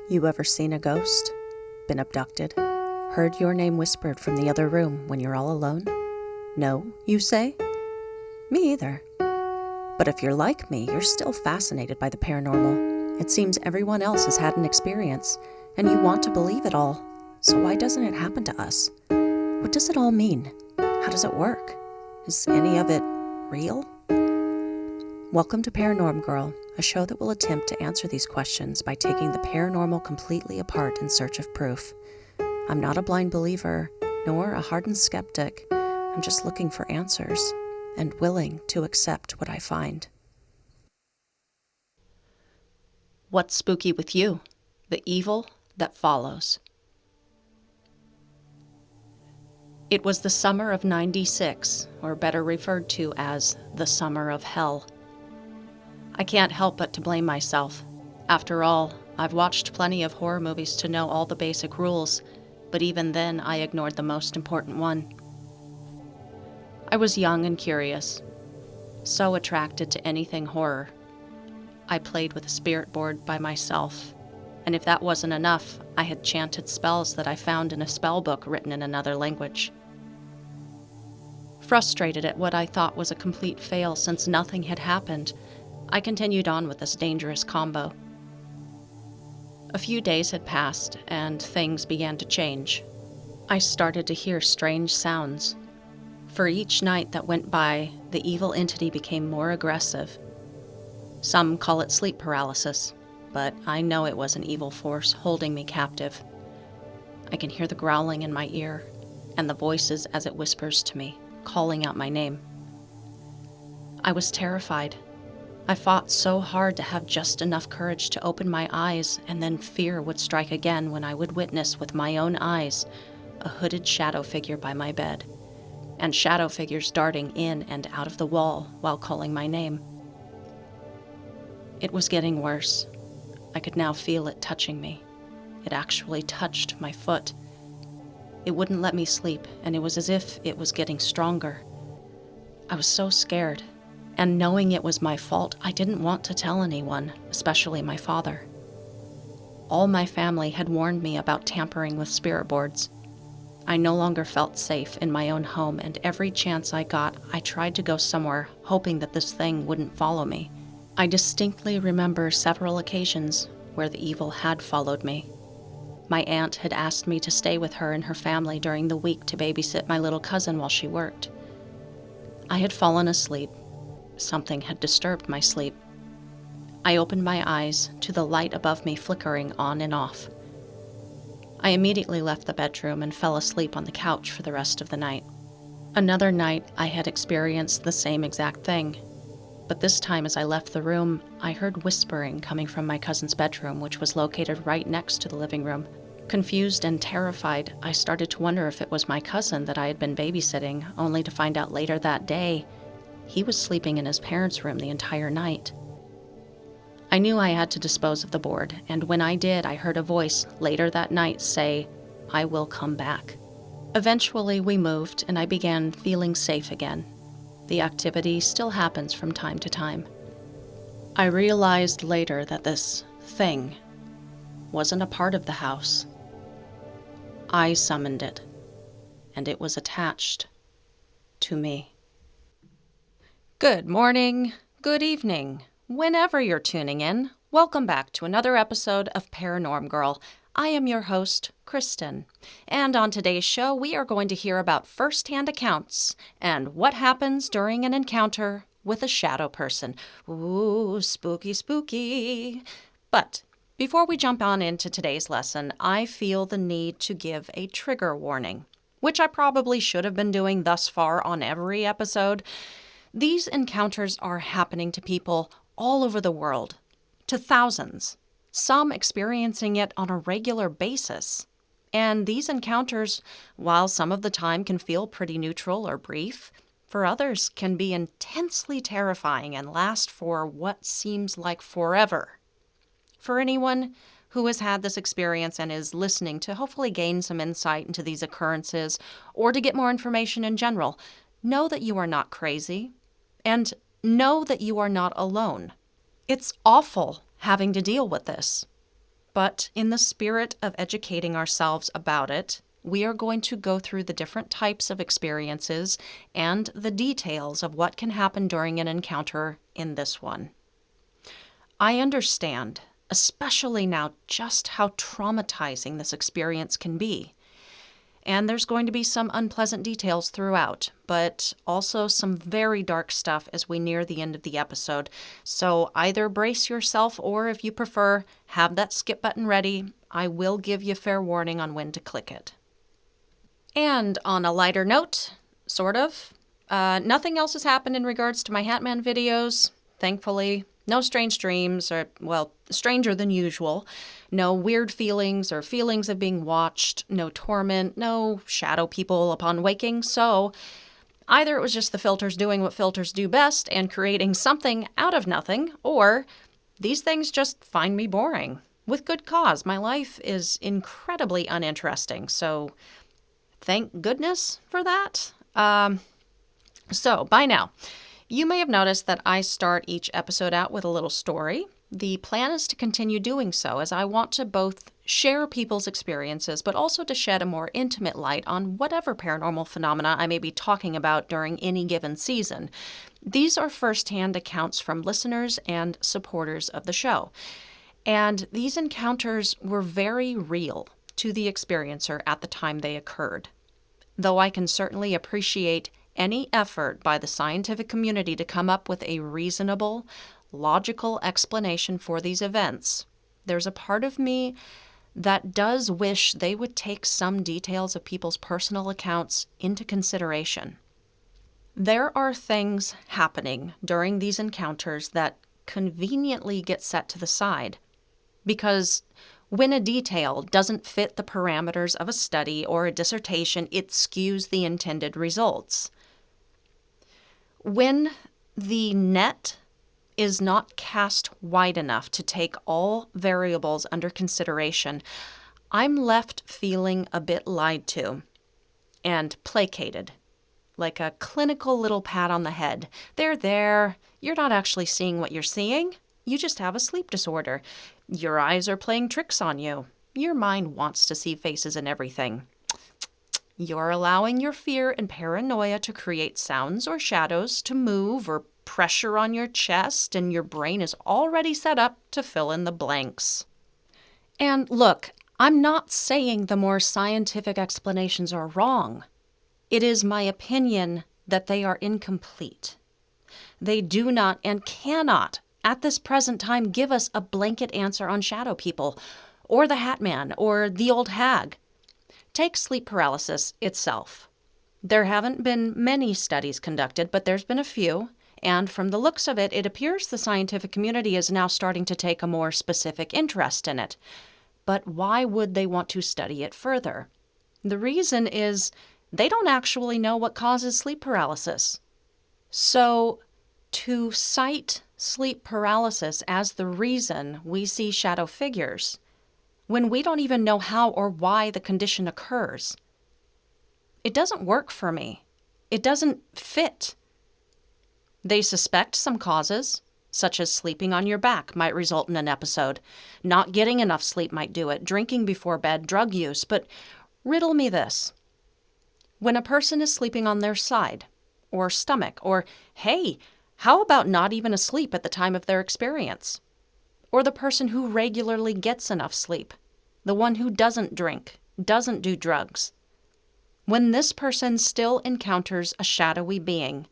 You ever seen a ghost? Been abducted? Heard your name whispered from the other room when you're all alone? No, you say? Me either. But if you're like me, you're still fascinated by the paranormal. It seems everyone else has had an experience, and you want to believe it all. So why doesn't it happen to us? What does it all mean? How does it work? Is any of it real? Welcome to Paranorm Girl, a show that will attempt to answer these questions by taking the paranormal completely apart in search of proof. I'm not a blind believer, nor a hardened skeptic. I'm just looking for answers and willing to accept what I find. What's spooky with you? The evil that follows. It was the summer of '96, or better referred to as the summer of hell. I can't help but to blame myself. After all, I've watched plenty of horror movies to know all the basic rules, but even then I ignored the most important one. I was young and curious, so attracted to anything horror. I played with a spirit board by myself, and if that wasn't enough, I had chanted spells that I found in a spell book written in another language. Frustrated at what I thought was a complete fail since nothing had happened, I continued on with this dangerous combo. A few days had passed, and things began to change. I started to hear strange sounds. For each night that went by, the evil entity became more aggressive. Some call it sleep paralysis, but I know it was an evil force holding me captive. I can hear the growling in my ear, and the voices as it whispers to me, calling out my name. I was terrified. I fought so hard to have just enough courage to open my eyes, and then fear would strike again when I would witness with my own eyes a hooded shadow figure by my bed, and shadow figures darting in and out of the wall while calling my name. It was getting worse. I could now feel it touching me. It actually touched my foot. It wouldn't let me sleep, and it was as if it was getting stronger. I was so scared. And knowing it was my fault, I didn't want to tell anyone, especially my father. All my family had warned me about tampering with spirit boards. I no longer felt safe in my own home, and every chance I got, I tried to go somewhere, hoping that this thing wouldn't follow me. I distinctly remember several occasions where the evil had followed me. My aunt had asked me to stay with her and her family during the week to babysit my little cousin while she worked. I had fallen asleep. Something had disturbed my sleep. I opened my eyes to the light above me flickering on and off. I immediately left the bedroom and fell asleep on the couch for the rest of the night. Another night, I had experienced the same exact thing. But this time as I left the room, I heard whispering coming from my cousin's bedroom, which was located right next to the living room. Confused and terrified, I started to wonder if it was my cousin that I had been babysitting, only to find out later that day he was sleeping in his parents' room the entire night. I knew I had to dispose of the board, and when I did, I heard a voice later that night say, "I will come back." Eventually, we moved, and I began feeling safe again. The activity still happens from time to time. I realized later that this thing wasn't a part of the house. I summoned it, and it was attached to me. Good morning, good evening, whenever you're tuning in. Welcome back to another episode of Paranorm Girl. I am your host, Kristen, and on today's show we are going to hear about first-hand accounts and what happens during an encounter with a shadow person. Ooh, spooky, spooky. But before we jump on into today's lesson, I feel the need to give a trigger warning, which I probably should have been doing thus far on every episode. These encounters are happening to people all over the world, to thousands, some experiencing it on a regular basis. And these encounters, while some of the time can feel pretty neutral or brief, for others can be intensely terrifying and last for what seems like forever. For anyone who has had this experience and is listening to hopefully gain some insight into these occurrences or to get more information in general, know that you are not crazy. And know that you are not alone. It's awful having to deal with this. but in the spirit of educating ourselves about it, we are going to go through the different types of experiences and the details of what can happen during an encounter in this one. I understand, especially now, just how traumatizing this experience can be. And there's going to be some unpleasant details throughout, but also some very dark stuff as we near the end of the episode. So either brace yourself or, if you prefer, have that skip button ready. I will give you fair warning on when to click it. And on a lighter note, sort of, nothing else has happened in regards to my Hatman videos, thankfully. No strange dreams, or, well, stranger than usual. No weird feelings or feelings of being watched. No torment. No shadow people upon waking. So either it was just the filters doing what filters do best and creating something out of nothing, or these things just find me boring. With good cause. My life is incredibly uninteresting, so thank goodness for that. So by now, you may have noticed that I start each episode out with a little story. The plan is to continue doing so, as I want to both share people's experiences, but also to shed a more intimate light on whatever paranormal phenomena I may be talking about during any given season. These are first-hand accounts from listeners and supporters of the show. And these encounters were very real to the experiencer at the time they occurred. Though I can certainly appreciate any effort by the scientific community to come up with a reasonable, logical explanation for these events, there's a part of me that does wish they would take some details of people's personal accounts into consideration. There are things happening during these encounters that conveniently get set to the side, because when a detail doesn't fit the parameters of a study or a dissertation, it skews the intended results. When the net is not cast wide enough to take all variables under consideration, I'm left feeling a bit lied to and placated, like a clinical little pat on the head. There, you're not actually seeing what you're seeing. You just have a sleep disorder. Your eyes are playing tricks on you. Your mind wants to see faces and everything. You're allowing your fear and paranoia to create sounds or shadows to move or pressure on your chest, and your brain is already set up to fill in the blanks. And look, I'm not saying the more scientific explanations are wrong. It is my opinion that they are incomplete. They do not and cannot, at this present time, give us a blanket answer on shadow people, or the Hat Man, or the old hag. Take sleep paralysis itself. There haven't been many studies conducted, but there's been a few, and from the looks of it, it appears the scientific community is now starting to take a more specific interest in it. But why would they want to study it further? The reason is they don't actually know what causes sleep paralysis. So, to cite sleep paralysis as the reason we see shadow figures, when we don't even know how or why the condition occurs, it doesn't work for me. It doesn't fit. They suspect some causes, such as sleeping on your back might result in an episode. Not getting enough sleep might do it. Drinking before bed, drug use. But riddle me this. When a person is sleeping on their side, or stomach, or, hey, how about not even asleep at the time of their experience? Or the person who regularly gets enough sleep, the one who doesn't drink, doesn't do drugs. When this person still encounters a shadowy being,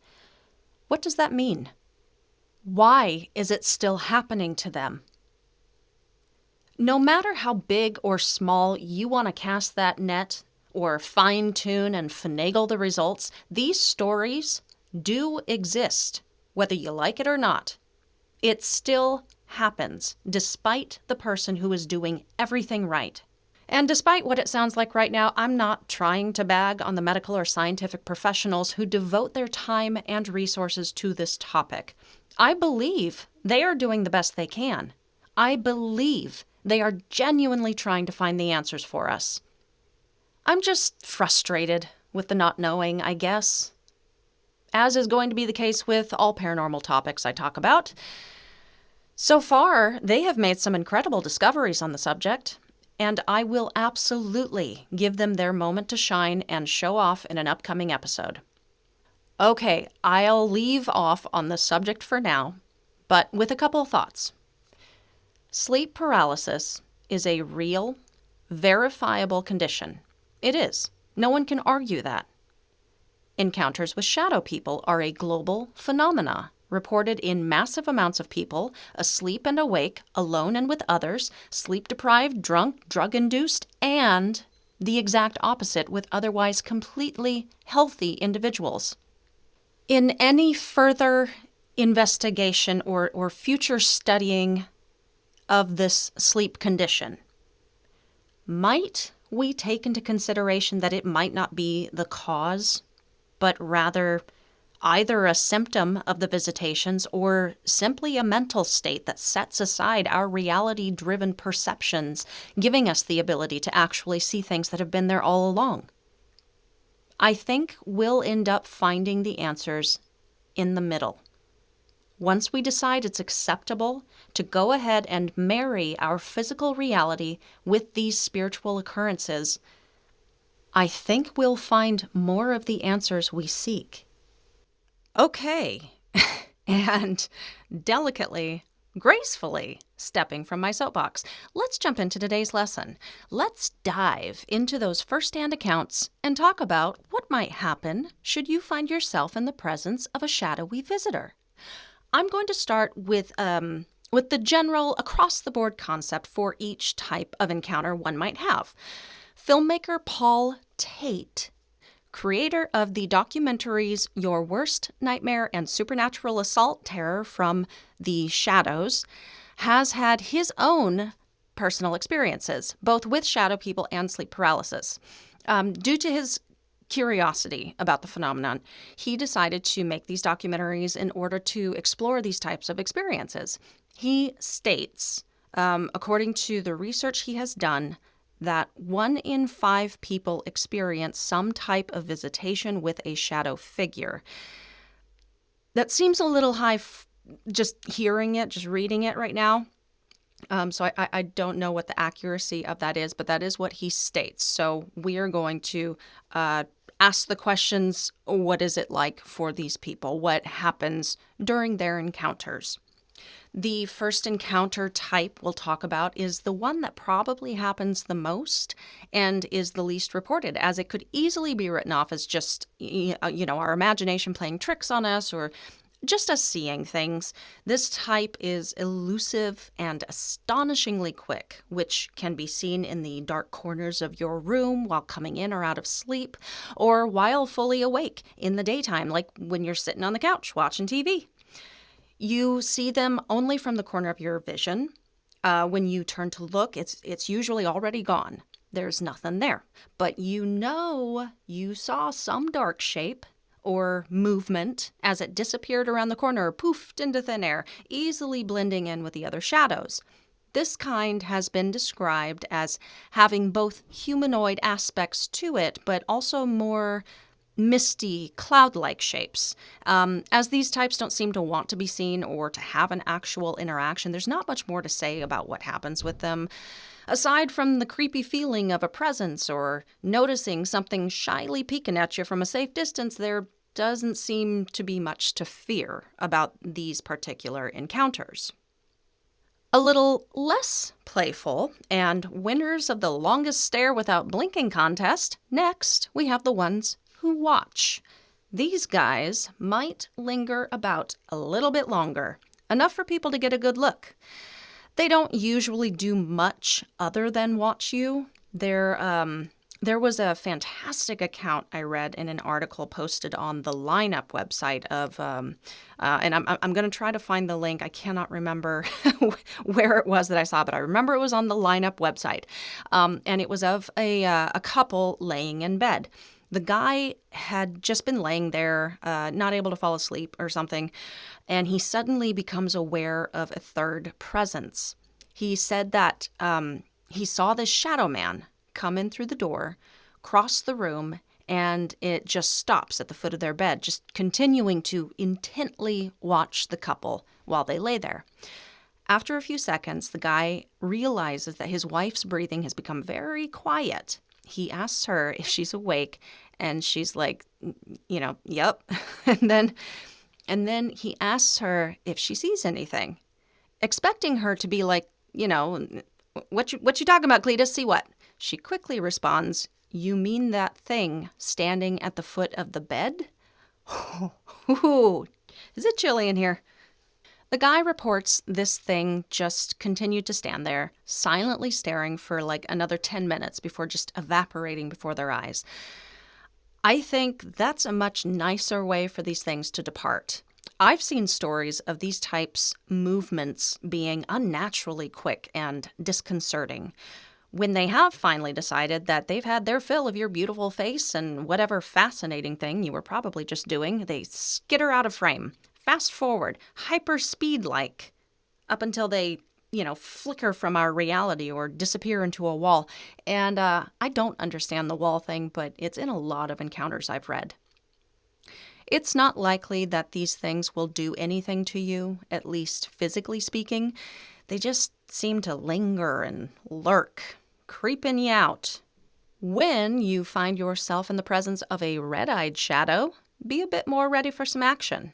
what does that mean? Why is it still happening to them? No matter how big or small you want to cast that net, or fine-tune and finagle the results, these stories do exist, whether you like it or not. It still happens, despite the person who is doing everything right. And despite what it sounds like right now, I'm not trying to bag on the medical or scientific professionals who devote their time and resources to this topic. I believe they are doing the best they can. I believe they are genuinely trying to find the answers for us. I'm just frustrated with the not knowing, I guess. As is going to be the case with all paranormal topics I talk about. So far, they have made some incredible discoveries on the subject, and I will absolutely give them their moment to shine and show off in an upcoming episode. Okay, I'll leave off on the subject for now, but with a couple of thoughts. Sleep paralysis is a real, verifiable condition. It is. No one can argue that. Encounters with shadow people are a global phenomena, reported in massive amounts of people, asleep and awake, alone and with others, sleep-deprived, drunk, drug-induced, and the exact opposite with otherwise completely healthy individuals. In any further investigation or future studying of this sleep condition, might we take into consideration that it might not be the cause, but rather either a symptom of the visitations or simply a mental state that sets aside our reality-driven perceptions, giving us the ability to actually see things that have been there all along? I think we'll end up finding the answers in the middle. Once we decide it's acceptable to go ahead and marry our physical reality with these spiritual occurrences, I think we'll find more of the answers we seek. Okay, and delicately, gracefully stepping from my soapbox, let's jump into today's lesson. Let's dive into those first-hand accounts and talk about what might happen should you find yourself in the presence of a shadowy visitor. I'm going to start with the general across-the-board concept for each type of encounter one might have. Filmmaker Paul Tate, creator of the documentaries Your Worst Nightmare and Supernatural Assault Terror from the Shadows, has had his own personal experiences, both with shadow people and sleep paralysis. Due to his curiosity about the phenomenon, he decided to make these documentaries in order to explore these types of experiences. He states, according to the research he has done, that 1 in 5 people experience some type of visitation with a shadow figure. That seems a little high, just hearing it, just reading it right now. So I don't know what the accuracy of that is, but that is what he states. So we are going to ask the questions, what is it like for these people? What happens during their encounters? The first encounter type we'll talk about is the one that probably happens the most and is the least reported, as it could easily be written off as just, our imagination playing tricks on us or just us seeing things. This type is elusive and astonishingly quick, which can be seen in the dark corners of your room while coming in or out of sleep, or while fully awake in the daytime, like when you're sitting on the couch watching TV. You see them only from the corner of your vision. When you turn to look, it's usually already gone. There's nothing there. But you saw some dark shape or movement as it disappeared around the corner or poofed into thin air, easily blending in with the other shadows. This kind has been described as having both humanoid aspects to it, but also more misty, cloud-like shapes. As these types don't seem to want to be seen or to have an actual interaction, there's not much more to say about what happens with them. Aside from the creepy feeling of a presence or noticing something shyly peeking at you from a safe distance, there doesn't seem to be much to fear about these particular encounters. A little less playful and winners of the longest stare without blinking contest, next we have the ones who watch. These guys might linger about a little bit longer, enough for people to get a good look. They don't usually do much other than watch you. There was a fantastic account I read in an article posted on the Lineup website of, and I'm going to try to find the link. I cannot remember where it was that I saw, but I remember it was on the Lineup website, and it was of a couple laying in bed. The guy had just been laying there, not able to fall asleep or something, and he suddenly becomes aware of a third presence. He said that he saw this shadow man come in through the door, cross the room, and it just stops at the foot of their bed, just continuing to intently watch the couple while they lay there. After a few seconds, the guy realizes that his wife's breathing has become very quiet. He asks her if she's awake, and she's like, yep. and then he asks her if she sees anything, expecting her to be like, what you talking about, Cletus? See what? She quickly responds, you mean that thing standing at the foot of the bed? Ooh, is it chilly in here? The guy reports this thing just continued to stand there, silently staring for like another 10 minutes before just evaporating before their eyes. I think that's a much nicer way for these things to depart. I've seen stories of these types movements being unnaturally quick and disconcerting. When they have finally decided that they've had their fill of your beautiful face and whatever fascinating thing you were probably just doing, they skitter out of frame, fast forward, hyper speed like, up until they, flicker from our reality or disappear into a wall. And I don't understand the wall thing, but it's in a lot of encounters I've read. It's not likely that these things will do anything to you, at least physically speaking. They just seem to linger and lurk, creeping you out. When you find yourself in the presence of a red-eyed shadow, be a bit more ready for some action.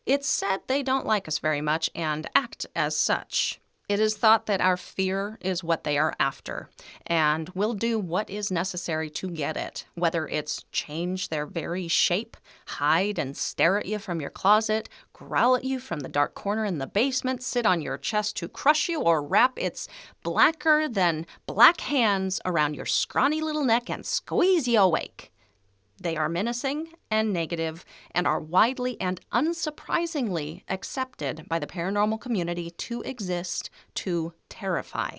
It's said they don't like us very much and act as such. It is thought that our fear is what they are after, and will do what is necessary to get it, whether it's change their very shape, hide and stare at you from your closet, growl at you from the dark corner in the basement, sit on your chest to crush you, or wrap its blacker than black hands around your scrawny little neck and squeeze you awake. They are menacing and negative and are widely and unsurprisingly accepted by the paranormal community to exist to terrify.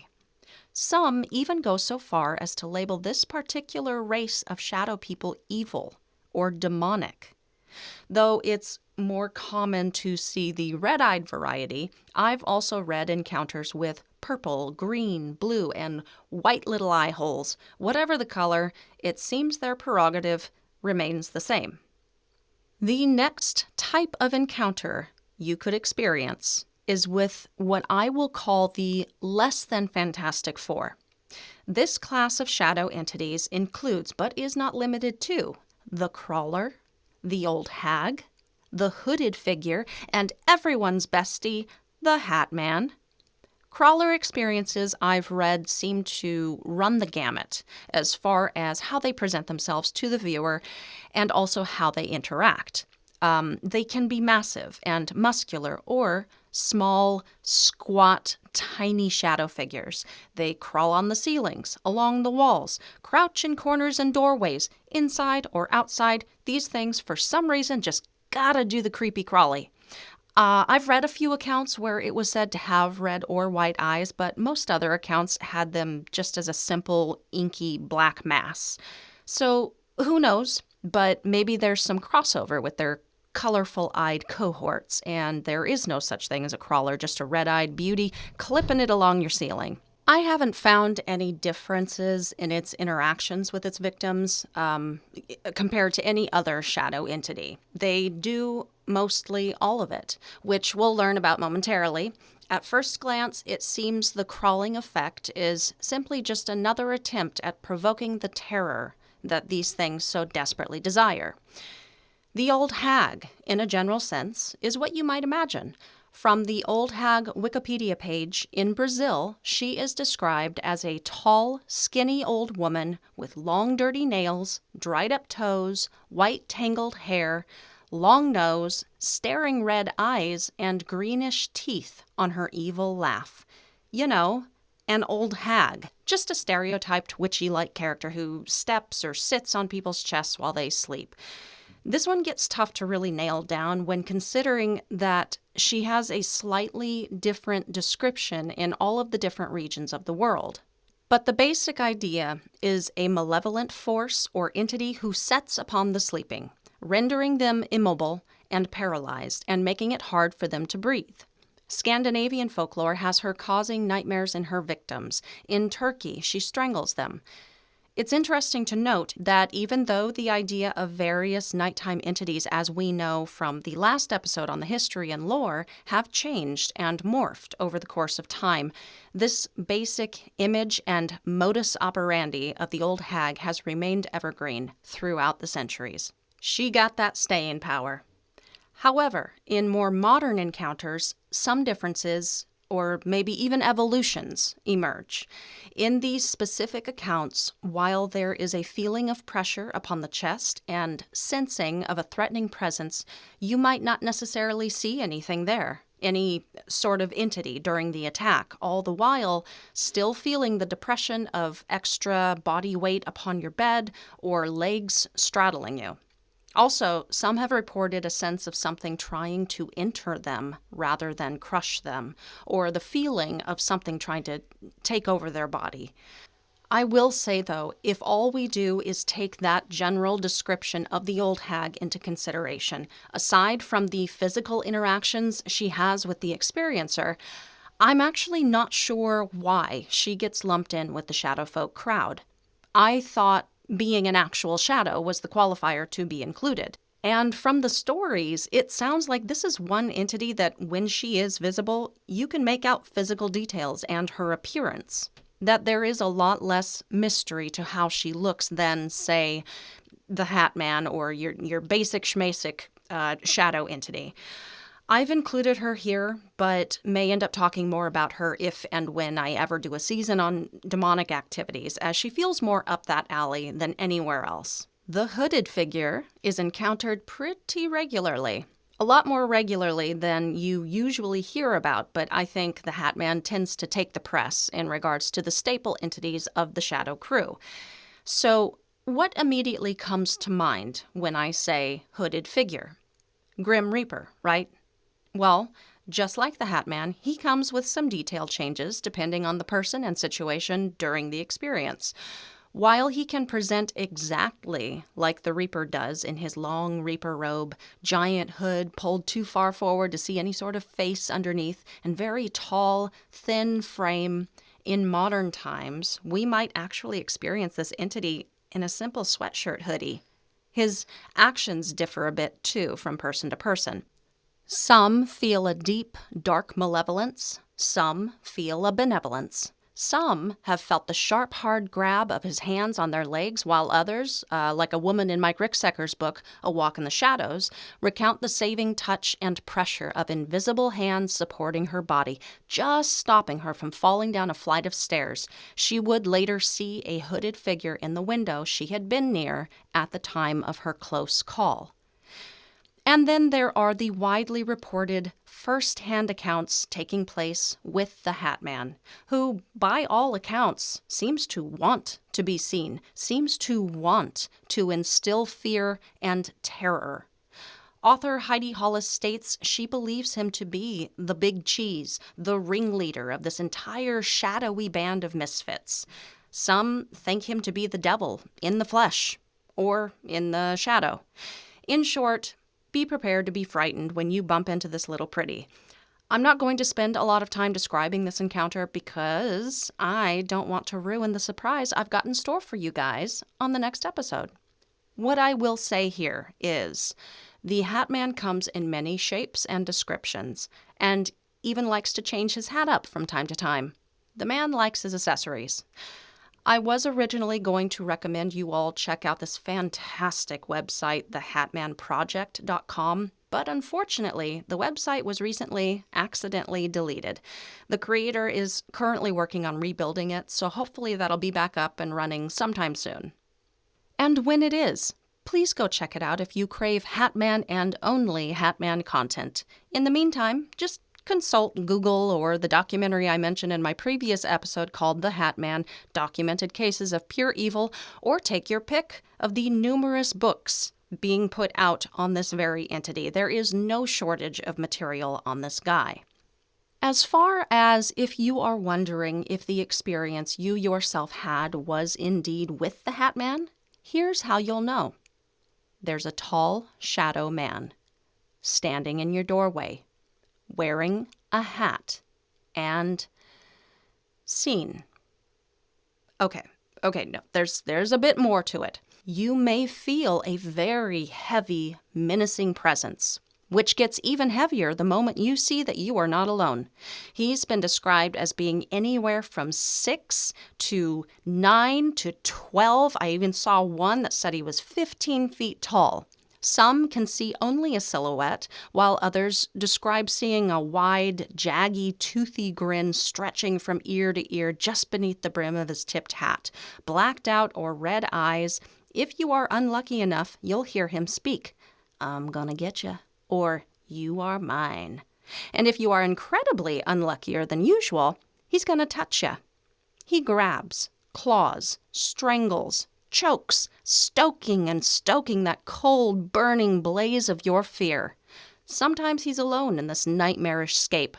Some even go so far as to label this particular race of shadow people evil or demonic. Though it's more common to see the red-eyed variety, I've also read encounters with purple, green, blue, and white little eye holes. Whatever the color, it seems their prerogative remains the same. The next type of encounter you could experience is with what I will call the less than fantastic four. This class of shadow entities includes, but is not limited to, the crawler, the old hag, the hooded figure, and everyone's bestie, the Hat Man. Crawler experiences I've read seem to run the gamut as far as how they present themselves to the viewer and also how they interact. They can be massive and muscular or small, squat, tiny shadow figures. They crawl on the ceilings, along the walls, crouch in corners and doorways, inside or outside. These things, for some reason, just gotta do the creepy crawly. I've read a few accounts where it was said to have red or white eyes, but most other accounts had them just as a simple, inky black mass. So, who knows? But maybe there's some crossover with their colorful-eyed cohorts, and there is no such thing as a crawler, just a red-eyed beauty clipping it along your ceiling. I haven't found any differences in its interactions with its victims compared to any other shadow entity. They do mostly all of it, which we'll learn about momentarily. At first glance, it seems the crawling effect is simply just another attempt at provoking the terror that these things so desperately desire. The old hag, in a general sense, is what you might imagine. From the old hag Wikipedia page, in Brazil, she is described as a tall, skinny old woman with long, dirty nails, dried-up toes, white, tangled hair, long nose, staring red eyes, and greenish teeth on her evil laugh. You know, an old hag. Just a stereotyped witchy-like character who steps or sits on people's chests while they sleep. This one gets tough to really nail down when considering that she has a slightly different description in all of the different regions of the world. But the basic idea is a malevolent force or entity who sets upon the sleeping, rendering them immobile and paralyzed and making it hard for them to breathe. Scandinavian folklore has her causing nightmares in her victims. In Turkey, she strangles them. It's interesting to note that even though the idea of various nighttime entities as we know from the last episode on the history and lore have changed and morphed over the course of time, this basic image and modus operandi of the old hag has remained evergreen throughout the centuries. She got that staying power. However, in more modern encounters, some differences or maybe even evolutions emerge. In these specific accounts, while there is a feeling of pressure upon the chest and sensing of a threatening presence, you might not necessarily see anything there, any sort of entity during the attack, all the while still feeling the depression of extra body weight upon your bed or legs straddling you. Also, some have reported a sense of something trying to enter them rather than crush them, or the feeling of something trying to take over their body. I will say, though, if all we do is take that general description of the old hag into consideration, aside from the physical interactions she has with the experiencer, I'm actually not sure why she gets lumped in with the shadow folk crowd. I thought being an actual shadow was the qualifier to be included. And from the stories, it sounds like this is one entity that when she is visible, you can make out physical details and her appearance. That there is a lot less mystery to how she looks than, say, the Hat Man or your basic schmasic shadow entity. I've included her here, but may end up talking more about her if and when I ever do a season on demonic activities, as she feels more up that alley than anywhere else. The hooded figure is encountered pretty regularly. A lot more regularly than you usually hear about, but I think the Hat Man tends to take the press in regards to the staple entities of the Shadow crew. So, what immediately comes to mind when I say hooded figure? Grim Reaper, right? Well, just like the Hat Man, he comes with some detail changes depending on the person and situation during the experience. While he can present exactly like the Reaper does in his long Reaper robe, giant hood pulled too far forward to see any sort of face underneath, and very tall, thin frame, in modern times, we might actually experience this entity in a simple sweatshirt hoodie. His actions differ a bit, too, from person to person. Some feel a deep, dark malevolence. Some feel a benevolence. Some have felt the sharp, hard grab of his hands on their legs, while others, like a woman in Mike Ricksecker's book, A Walk in the Shadows, recount the saving touch and pressure of invisible hands supporting her body, just stopping her from falling down a flight of stairs. She would later see a hooded figure in the window she had been near at the time of her close call. And then there are the widely reported first-hand accounts taking place with the Hat Man, who, by all accounts, seems to want to be seen, seems to want to instill fear and terror. Author Heidi Hollis states she believes him to be the big cheese, the ringleader of this entire shadowy band of misfits. Some think him to be the devil in the flesh, or in the shadow. In short, be prepared to be frightened when you bump into this little pretty. I'm not going to spend a lot of time describing this encounter because I don't want to ruin the surprise I've got in store for you guys on the next episode. What I will say here is the Hat Man comes in many shapes and descriptions, and even likes to change his hat up from time to time. The man likes his accessories. I was originally going to recommend you all check out this fantastic website, thehatmanproject.com, but unfortunately, the website was recently accidentally deleted. The creator is currently working on rebuilding it, so hopefully that'll be back up and running sometime soon. And when it is, please go check it out if you crave Hatman and only Hatman content. In the meantime, just consult Google or the documentary I mentioned in my previous episode called The Hat Man, Documented Cases of Pure Evil, or take your pick of the numerous books being put out on this very entity. There is no shortage of material on this guy. As far as if you are wondering if the experience you yourself had was indeed with the Hat Man, here's how you'll know. There's a tall shadow man standing in your doorway, wearing a hat, and scene. Okay, Okay, no, there's a bit more to it. You may feel a very heavy, menacing presence, which gets even heavier the moment you see that you are not alone. He's been described as being anywhere from 6 to 9 to 12. I even saw one that said he was 15 feet tall. Some can see only a silhouette, while others describe seeing a wide, jaggy, toothy grin stretching from ear to ear just beneath the brim of his tipped hat, blacked out or red eyes. If you are unlucky enough, you'll hear him speak, "I'm gonna get ya," or "You are mine." And if you are incredibly unluckier than usual, he's gonna touch ya. He grabs, claws, strangles, chokes, stoking and stoking that cold, burning blaze of your fear. Sometimes he's alone in this nightmarish scape.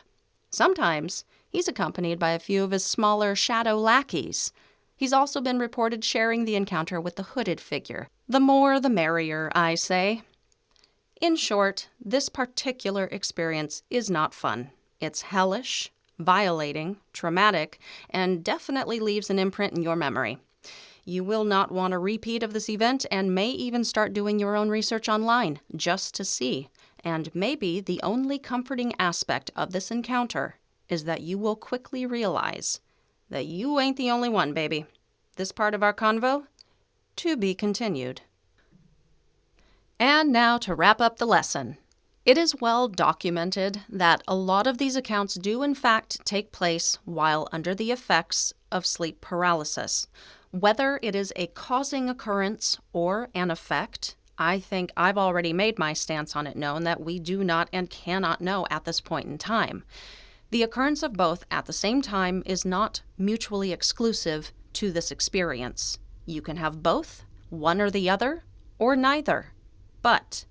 Sometimes he's accompanied by a few of his smaller shadow lackeys. He's also been reported sharing the encounter with the hooded figure. The more the merrier, I say. In short, this particular experience is not fun. It's hellish, violating, traumatic, and definitely leaves an imprint in your memory. You will not want a repeat of this event and may even start doing your own research online just to see. And maybe the only comforting aspect of this encounter is that you will quickly realize that you ain't the only one, baby. This part of our convo, to be continued. And now to wrap up the lesson. It is well documented that a lot of these accounts do in fact take place while under the effects of sleep paralysis. Whether it is a causing occurrence or an effect, I think I've already made my stance on it known that we do not and cannot know at this point in time. The occurrence of both at the same time is not mutually exclusive to this experience. You can have both, one or the other, or neither. But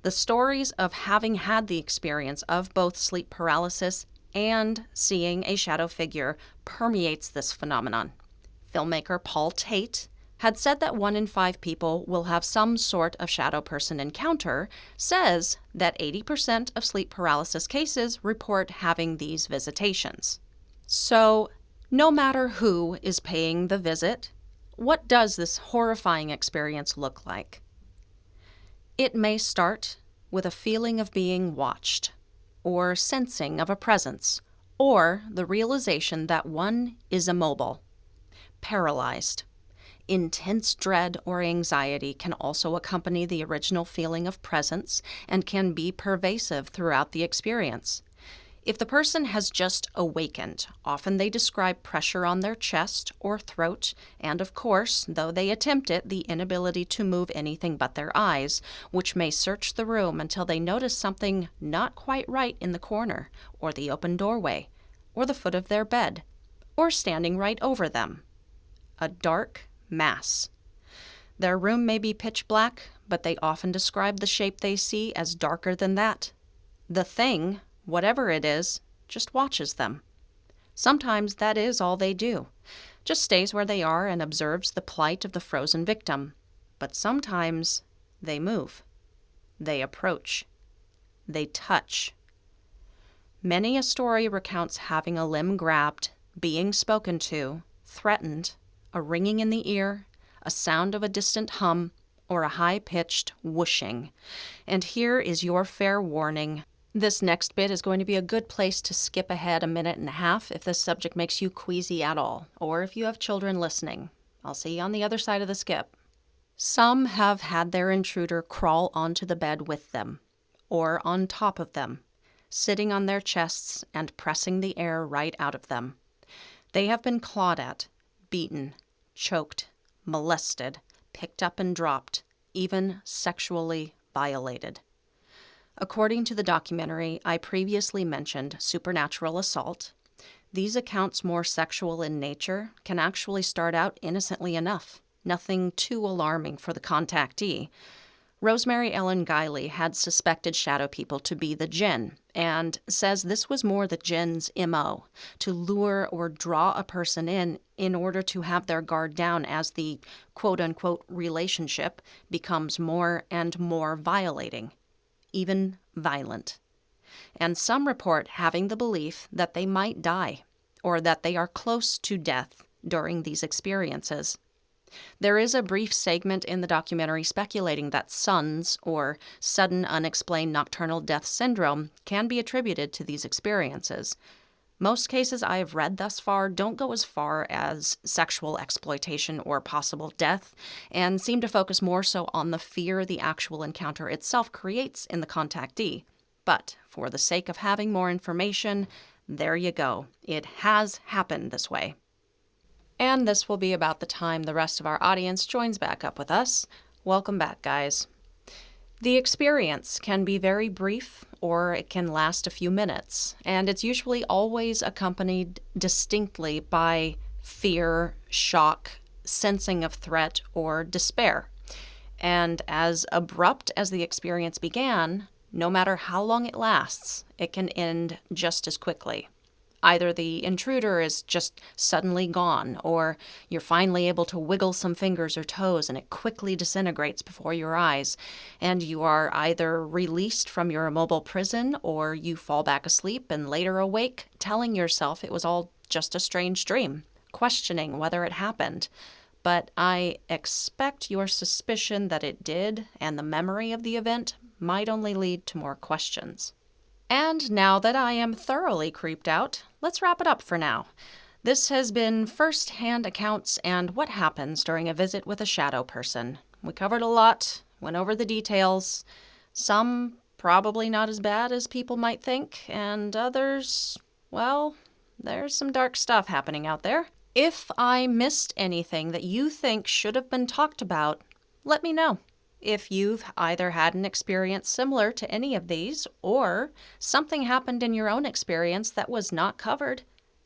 the stories of having had the experience of both sleep paralysis and seeing a shadow figure permeates this phenomenon. Filmmaker Paul Tate had said that 1 in 5 people will have some sort of shadow person encounter, says that 80% of sleep paralysis cases report having these visitations. So, no matter who is paying the visit, what does this horrifying experience look like? It may start with a feeling of being watched, or sensing of a presence, or the realization that one is immobile, paralyzed. Intense dread or anxiety can also accompany the original feeling of presence and can be pervasive throughout the experience. If the person has just awakened, often they describe pressure on their chest or throat, and of course, though they attempt it, the inability to move anything but their eyes, which may search the room until they notice something not quite right in the corner, or the open doorway, or the foot of their bed, or standing right over them. A dark mass. Their room may be pitch black, but they often describe the shape they see as darker than that. The thing, whatever it is, just watches them. Sometimes that is all they do, just stays where they are and observes the plight of the frozen victim. But sometimes they move. They approach. They touch. Many a story recounts having a limb grabbed, being spoken to, threatened, a ringing in the ear, a sound of a distant hum, or a high-pitched whooshing. And here is your fair warning. This next bit is going to be a good place to skip ahead a minute and a half if this subject makes you queasy at all, or if you have children listening. I'll see you on the other side of the skip. Some have had their intruder crawl onto the bed with them, or on top of them, sitting on their chests and pressing the air right out of them. They have been clawed at, beaten, choked, molested, picked up and dropped, even sexually violated. According to the documentary I previously mentioned, Supernatural Assault, these accounts, more sexual in nature, can actually start out innocently enough, nothing too alarming for the contactee. Rosemary Ellen Guiley had suspected shadow people to be the jinn, and says this was more the jinn's MO, to lure or draw a person in order to have their guard down as the quote-unquote relationship becomes more and more violating, even violent. And some report having the belief that they might die, or that they are close to death during these experiences. There is a brief segment in the documentary speculating that SUNS, or sudden unexplained nocturnal death syndrome, can be attributed to these experiences. Most cases I have read thus far don't go as far as sexual exploitation or possible death, and seem to focus more so on the fear the actual encounter itself creates in the contactee. But for the sake of having more information, there you go. It has happened this way. And this will be about the time the rest of our audience joins back up with us. Welcome back, guys. The experience can be very brief, or it can last a few minutes, and it's usually always accompanied distinctly by fear, shock, sensing of threat, or despair. And as abrupt as the experience began, no matter how long it lasts, it can end just as quickly. Either the intruder is just suddenly gone, or you're finally able to wiggle some fingers or toes and it quickly disintegrates before your eyes, and you are either released from your immobile prison or you fall back asleep and later awake, telling yourself it was all just a strange dream, questioning whether it happened. But I expect your suspicion that it did and the memory of the event might only lead to more questions. And now that I am thoroughly creeped out, let's wrap it up for now. This has been first-hand accounts and what happens during a visit with a shadow person. We covered a lot, went over the details. Some probably not as bad as people might think, and others, well, there's some dark stuff happening out there. If I missed anything that you think should have been talked about, let me know. If you've either had an experience similar to any of these, or something happened in your own experience that was not covered,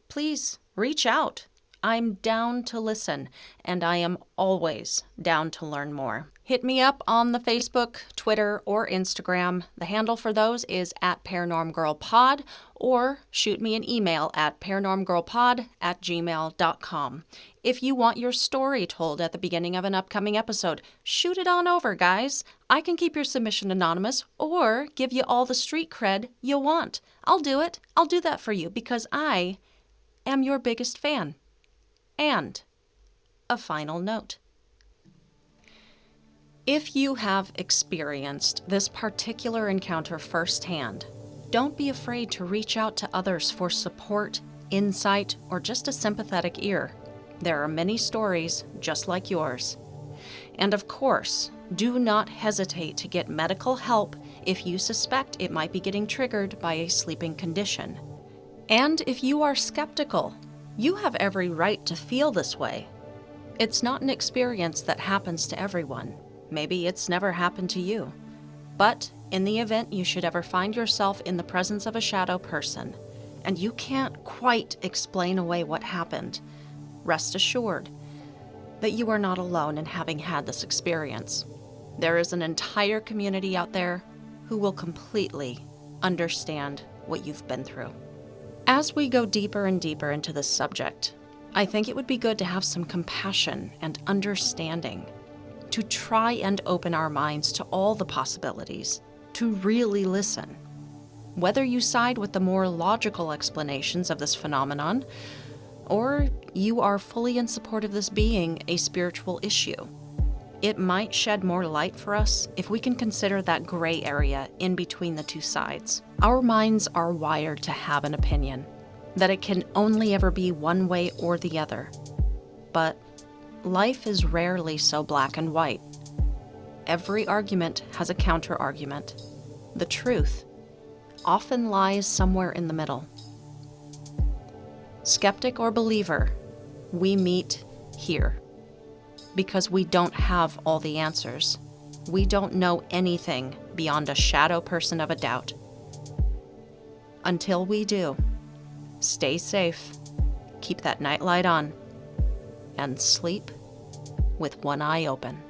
please reach out. I'm down to listen, and I am always down to learn more. Hit me up on the Facebook, Twitter, or Instagram. The handle for those is @ParanormGirlPod, or shoot me an email at paranormgirlpod@gmail.com. If you want your story told at the beginning of an upcoming episode, shoot it on over, guys. I can keep your submission anonymous or give you all the street cred you want. I'll do it. I'll do that for you because I am your biggest fan. And a final note. If you have experienced this particular encounter firsthand, don't be afraid to reach out to others for support, insight, or just a sympathetic ear. There are many stories just like yours. And of course, do not hesitate to get medical help if you suspect it might be getting triggered by a sleeping condition. And if you are skeptical, you have every right to feel this way. It's not an experience that happens to everyone. Maybe it's never happened to you. But in the event you should ever find yourself in the presence of a shadow person, and you can't quite explain away what happened, rest assured that you are not alone in having had this experience. There is an entire community out there who will completely understand what you've been through. As we go deeper and deeper into this subject, I think it would be good to have some compassion and understanding, to try and open our minds to all the possibilities, to really listen. Whether you side with the more logical explanations of this phenomenon, or you are fully in support of this being a spiritual issue, it might shed more light for us if we can consider that gray area in between the two sides. Our minds are wired to have an opinion, that it can only ever be one way or the other. But life is rarely so black and white. Every argument has a counter-argument. The truth often lies somewhere in the middle. Skeptic or believer, we meet here because we don't have all the answers. We don't know anything beyond a shadow person of a doubt. Until we do, stay safe, keep that nightlight on, and sleep with one eye open.